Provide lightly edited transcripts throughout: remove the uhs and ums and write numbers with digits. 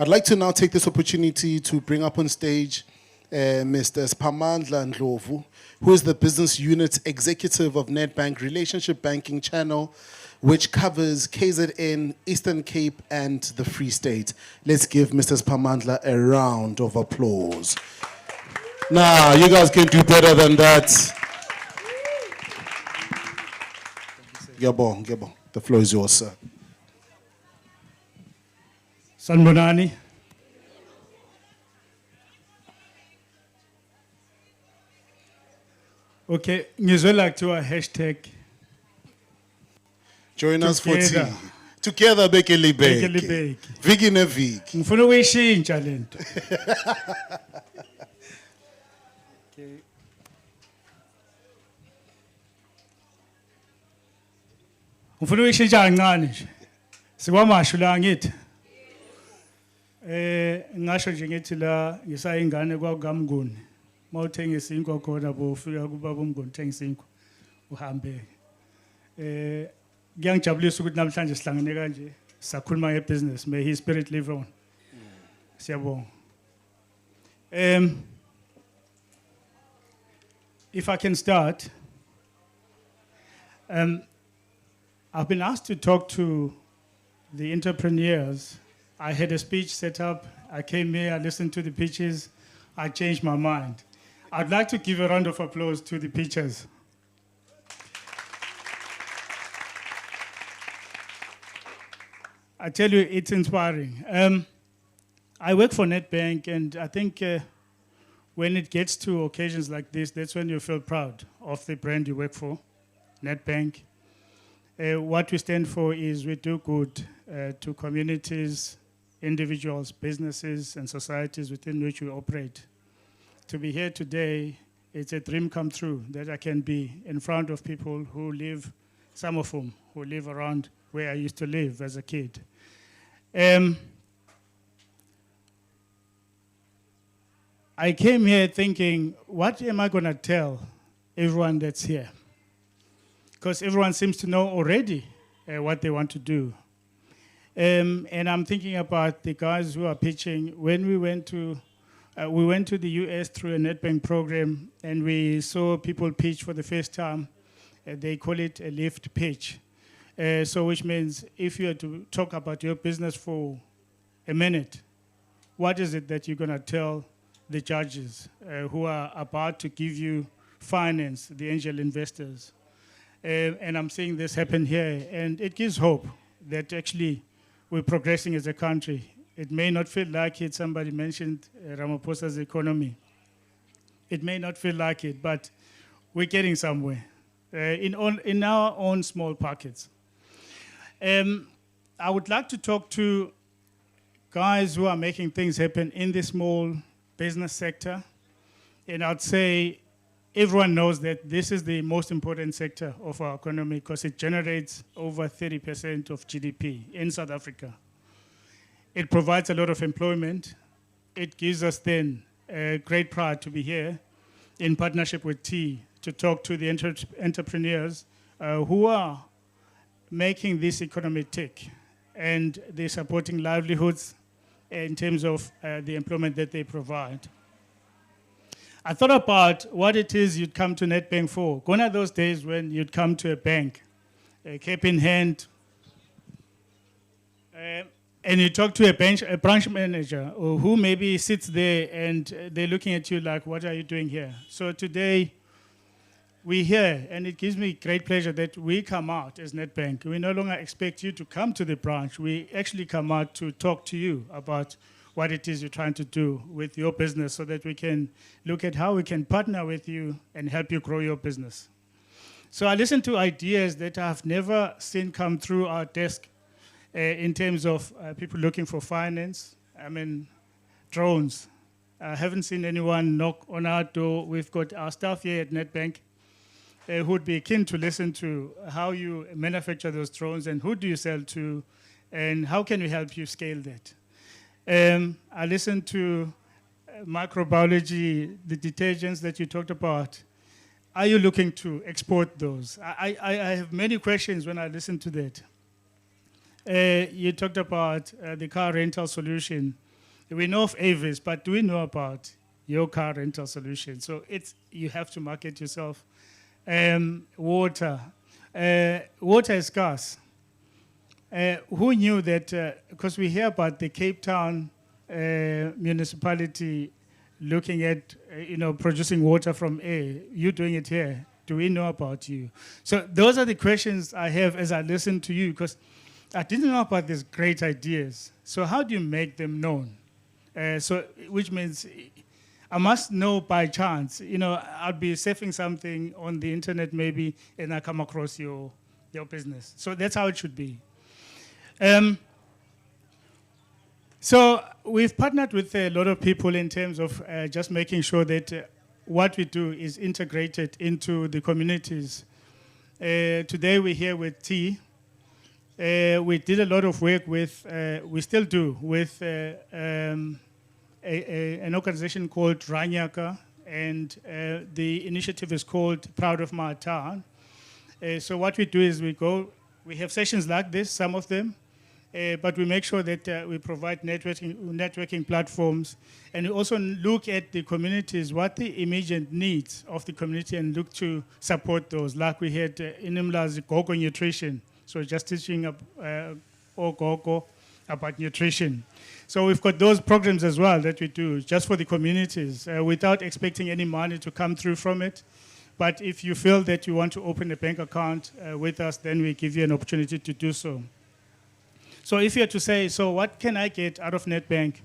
I'd like to now take this opportunity to bring up on stage Mr. Siphamandla Ndhlovu, who is the business unit executive of Nedbank Relationship Banking Channel, which covers KZN, Eastern Cape, and the Free State. Let's give Mr. Siphamandla a round of applause. Nah, you guys can do better than that. Gabon. The floor is yours, sir. Sanbonani. Okay, ngizwe like to a hashtag. Join us for tea. Together. Together, Bekele Bekele Beke. Beke. Vigi ne vig. Ngifuna ukuyishintsha lento. Okay. Ngifuna ukuyishintsha kancane nje. KwaMashu la ngithi. Ngasho nje ngithi la ngisayingane kwaMnguni. Mawuthengisa inkwa khona bofika kuba bomnguni uthengisa inkwa uhambe. Ngiyangijabulisa ukuthi namhlanje sihlangene kanje sakhuluma ngebusiness. May his spirit live on. Siyabonga. If I can start, I've been asked to talk to the entrepreneurs. I had a speech set up. I came here, I listened to the pitches. I changed my mind. I'd like to give a round of applause to the pitchers. I tell you, it's inspiring. I work for Nedbank, and I think when it gets to occasions like this, that's when you feel proud of the brand you work for, Nedbank. What we stand for is we do good to communities, individuals, businesses, and societies within which we operate. To be here today, it's a dream come true that I can be in front of people who live, some of whom who live around where I used to live as a kid. I came here thinking, what am I going to tell everyone that's here? Because everyone seems to know already what they want to do. And I'm thinking about the guys who are pitching. When we went to the US through a Nedbank program, and we saw people pitch for the first time. They call it a lift pitch. So which means if you are to talk about your business for a minute, what is it that you're going to tell the judges who are about to give you finance, the angel investors? And I'm seeing this happen here, and it gives hope that actually we're progressing as a country. It may not feel like it. Somebody mentioned Ramaphosa's economy. It may not feel like it, but we're getting somewhere in our own small pockets. I would like to talk to guys who are making things happen in the small business sector. And I'd say everyone knows that this is the most important sector of our economy because it generates over 30% of GDP in South Africa. It provides a lot of employment. It gives us then great pride to be here in partnership with T to talk to the entrepreneurs who are making this economy tick, and they're supporting livelihoods in terms of the employment that they provide. I thought about what it is you'd come to Nedbank for. Gone are those days when you'd come to a bank, cap in hand, and you talk to a branch manager or who maybe sits there and they're looking at you like, what are you doing here? So today, we're here, and it gives me great pleasure that we come out as Nedbank. We no longer expect you to come to the branch. We actually come out to talk to you about what it is you're trying to do with your business so that we can look at how we can partner with you and help you grow your business. So I listen to ideas that I've never seen come through our desk in terms of people looking for finance. I mean, drones. I haven't seen anyone knock on our door. We've got our staff here at Nedbank who would be keen to listen to how you manufacture those drones and who do you sell to and how can we help you scale that. I listened to microbiology, the detergents that you talked about. Are you looking to export those? I have many questions when I listen to that. You talked about the car rental solution. We know of Avis, but do we know about your car rental solution? So you have to market yourself. Water. Water is scarce. Who knew that, because we hear about the Cape Town municipality looking at, producing water from air. You doing it here. Do we know about you? So those are the questions I have as I listen to you, because I didn't know about these great ideas. So how do you make them known? Which means I must know by chance. I'll be surfing something on the internet maybe, and I come across your business. So that's how it should be. So we've partnered with a lot of people in terms of just making sure that what we do is integrated into the communities. Today we're here with T. We did a lot of work with, we still do, with an organization called Ranyaka, and the initiative is called Proud of My Town. So what we do is we have sessions like this, some of them, but we make sure that we provide networking platforms, and we also look at the communities, what the immediate needs of the community, and look to support those. Like we had Inimla's Gogo Nutrition, so just teaching Gogo about nutrition. So we've got those programs as well that we do just for the communities without expecting any money to come through from it. But if you feel that you want to open a bank account with us, then we give you an opportunity to do so. So if you had to say, so what can I get out of Nedbank?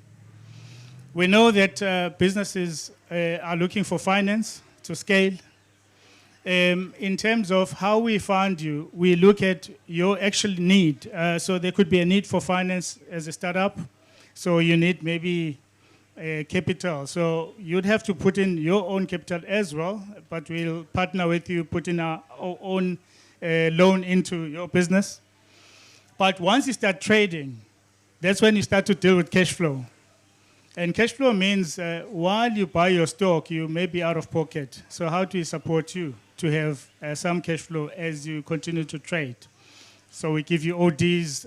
We know that businesses are looking for finance to scale. In terms of how we fund you, we look at your actual need. So there could be a need for finance as a startup. So you need maybe capital. So you'd have to put in your own capital as well, but we'll partner with you, put in our own loan into your business. But once you start trading, that's when you start to deal with cash flow. And cash flow means while you buy your stock, you may be out of pocket. So how do we support you to have some cash flow as you continue to trade? So we give you ODs.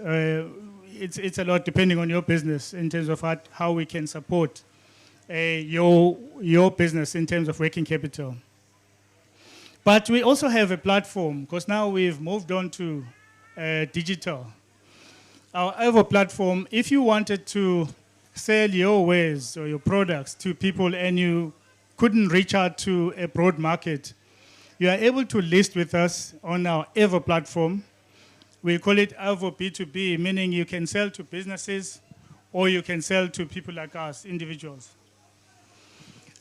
It's a lot depending on your business in terms of how we can support your business in terms of working capital. But we also have a platform, because now we've moved on to digital. Our Evo platform, if you wanted to sell your wares or your products to people and you couldn't reach out to a broad market, you are able to list with us on our Evo platform. We call it Evo B2B, meaning you can sell to businesses or you can sell to people like us, individuals.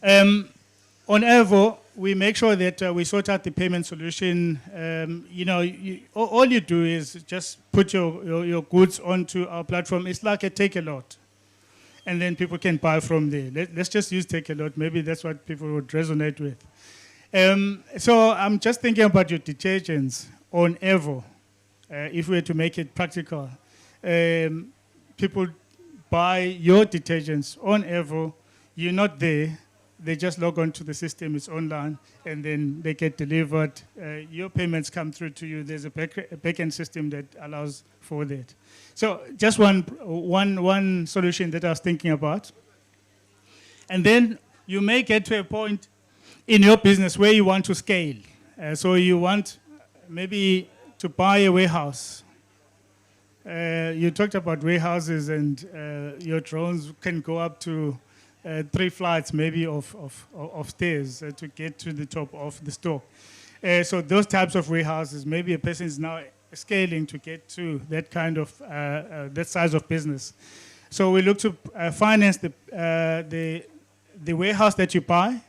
On Evo, we make sure that we sort out the payment solution. All you do is just put your goods onto our platform. It's like a take-a-lot. And then people can buy from there. Let's just use take-a-lot. Maybe that's what people would resonate with. So I'm just thinking about your detergents on Evo, if we were to make it practical. People buy your detergents on Evo. You're not there. They just log on to the system, it's online, and then they get delivered. Your payments come through to you. There's a back-end system that allows for that. So just one solution that I was thinking about. And then you may get to a point in your business where you want to scale. So you want maybe to buy a warehouse. You talked about warehouses, and your drones can go up to 3 flights maybe of stairs to get to the top of the store. So those types of warehouses, maybe a person is now scaling to get to that kind of, that size of business. So we look to finance the warehouse that you buy,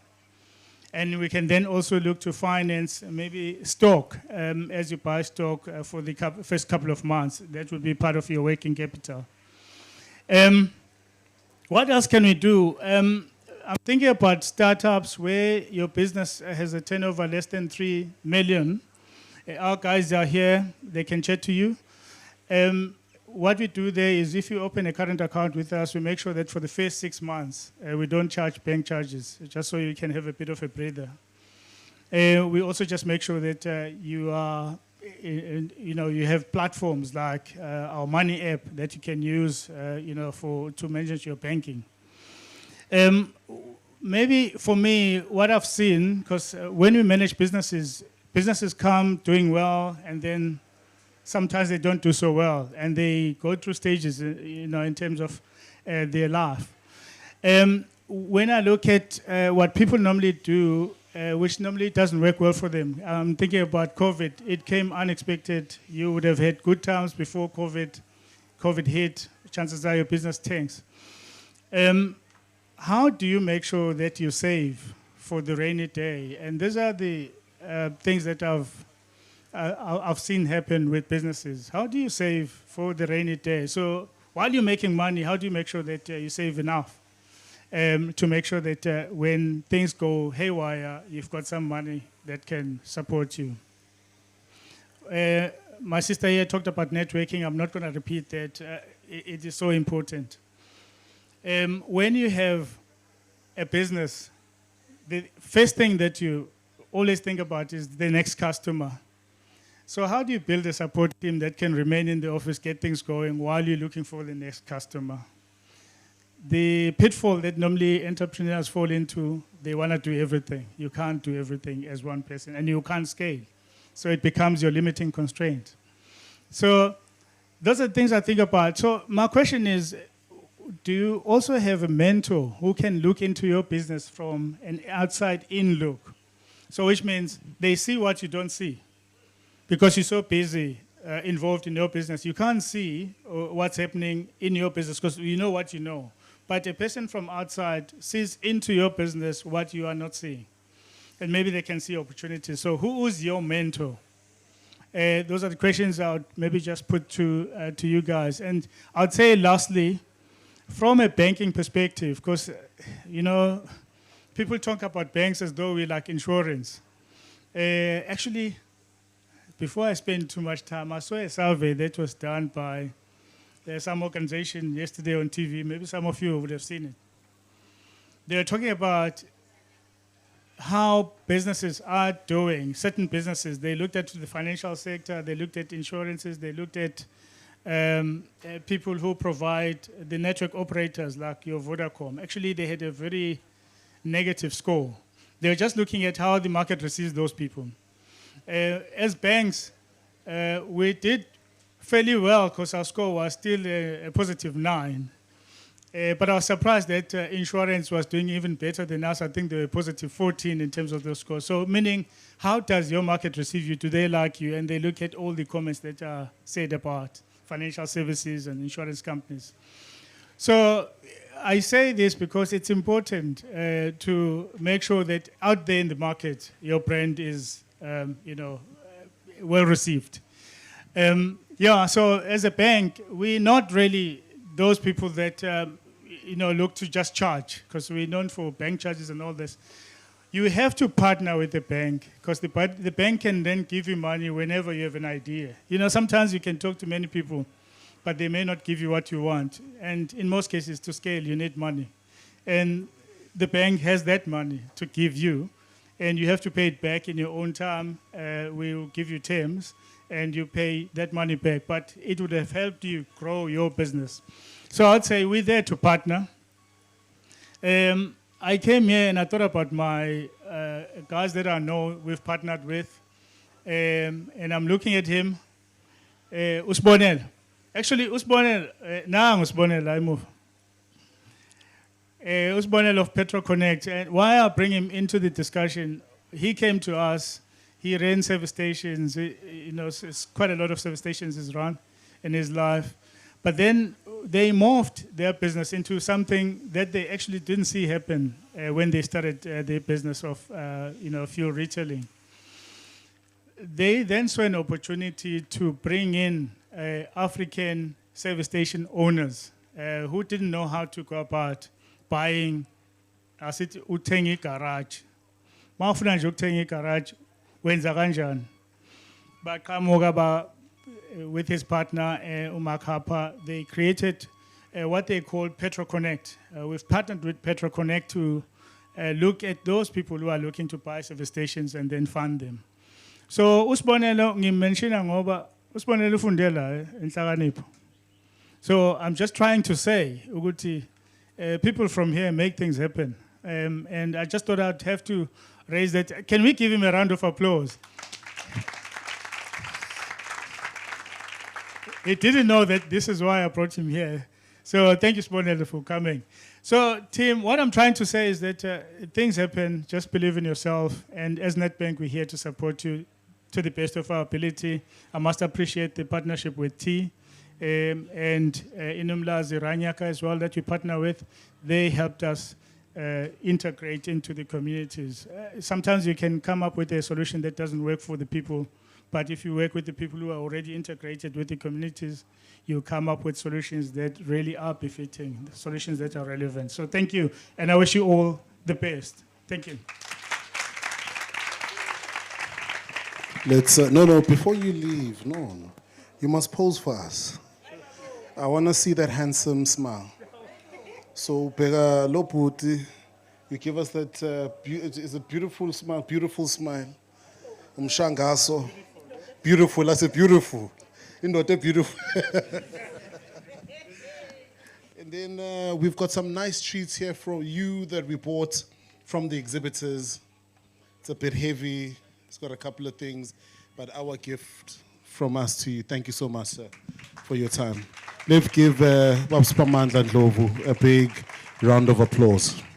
and we can then also look to finance maybe stock as you buy stock for the first couple of months. That would be part of your working capital. What else can we do? I'm thinking about startups where your business has a turnover less than 3 million. Our guys are here, they can chat to you. What we do there is if you open a current account with us, we make sure that for the first 6 months, we don't charge bank charges, just so you can have a bit of a breather. We also just make sure that you have platforms like our money app that you can use, to manage your banking. Um, Maybe for me, what I've seen, because when we manage businesses, businesses come doing well, and then sometimes they don't do so well, and they go through stages, in terms of their life. When I look at what people normally do, which normally doesn't work well for them, I'm thinking about COVID. It came unexpected. You would have had good times before COVID. COVID hit. Chances are your business tanks. How do you make sure that you save for the rainy day? And these are the things that I've seen happen with businesses. How do you save for the rainy day? So while you're making money, how do you make sure that you save enough to make sure that when things go haywire, you've got some money that can support you? My sister here talked about networking. I'm not going to repeat that. It is so important. When you have a business, the first thing that you always think about is the next customer. So how do you build a support team that can remain in the office, get things going while you're looking for the next customer? The pitfall that normally entrepreneurs fall into, they want to do everything. You can't do everything as one person, and you can't scale. So it becomes your limiting constraint. So those are the things I think about. So my question is, do you also have a mentor who can look into your business from an outside-in look? So which means they see what you don't see. Because you're so busy involved in your business, you can't see what's happening in your business because you know what you know. But a person from outside sees into your business what you are not seeing. And maybe they can see opportunities. So who is your mentor? Those are the questions I would maybe just put to you guys. And I'd say lastly, from a banking perspective, because, people talk about banks as though we're like insurance. Actually, before I spend too much time, I saw a survey that was done by some organization yesterday on TV. Maybe some of you would have seen it. They were talking about how businesses are doing, certain businesses. They looked at the financial sector, they looked at insurances, they looked at people who provide the network operators like your Vodacom. Actually, they had a very negative score. They were just looking at how the market receives those people. As banks, we did fairly well because our score was still a positive 9. But I was surprised that insurance was doing even better than us. I think they were positive 14 in terms of those scores. So meaning, how does your market receive you? Do they like you? And they look at all the comments that are said about financial services and insurance companies. So I say this because it's important to make sure that out there in the market, your brand is, well received. So as a bank, we're not really those people that, look to just charge, because we're known for bank charges and all this. You have to partner with the bank, because the bank can then give you money whenever you have an idea. Sometimes you can talk to many people, but they may not give you what you want. And in most cases, to scale, you need money. And the bank has that money to give you, and you have to pay it back in your own time. We'll give you terms, and you pay that money back. But it would have helped you grow your business. So I'd say we're there to partner. I came here and I thought about my guys that I know we've partnered with. And I'm looking at him, Usbonel. Actually, Usbonel, Usbonel, I move. Usbonel of PetroConnect. And why I bring him into the discussion, he came to us. He ran service stations. It's quite a lot of service stations he's run in his life. But then they morphed their business into something that they actually didn't see happen when they started their business of fuel retailing. They then saw an opportunity to bring in African service station owners who didn't know how to go about buying, uthenga igarage. Mawufuna nje ukuthenga igarage, wenza kanjani? Baqhamuka with his partner, Umakapa, they created what they call PetroConnect. We've partnered with PetroConnect to look at those people who are looking to buy service stations and then fund them. So Usbonelo ngimenshina ngoba Usbonelo ufundela enhlakanipho. So I'm just trying to say ukuthi people from here make things happen. And I just thought I'd have to raise that. Can we give him a round of applause? He didn't know that this is why I brought him here. So thank you, Siphamandla, for coming. So, team, what I'm trying to say is that things happen. Just believe in yourself. And as Nedbank, we're here to support you to the best of our ability. I must appreciate the partnership with T and Inumlazi Ranyaka as well that we partner with. They helped us integrate into the communities. Sometimes you can come up with a solution that doesn't work for the people, but if you work with the people who are already integrated with the communities, you come up with solutions that really are befitting, the solutions that are relevant. So thank you, and I wish you all the best. Thank you. Let's, no, before you leave, no, you must pose for us. I want to see that handsome smile. So, Pega Loputi, you give us that, it's a beautiful smile, Umshangaso. Beautiful, I said beautiful. You know, they're beautiful. And then we've got some nice treats here from you that we bought from the exhibitors. It's a bit heavy. It's got a couple of things, but our gift from us to you. Thank you so much, sir, for your time. Let's give Siphamandla Ndhlovu a big round of applause.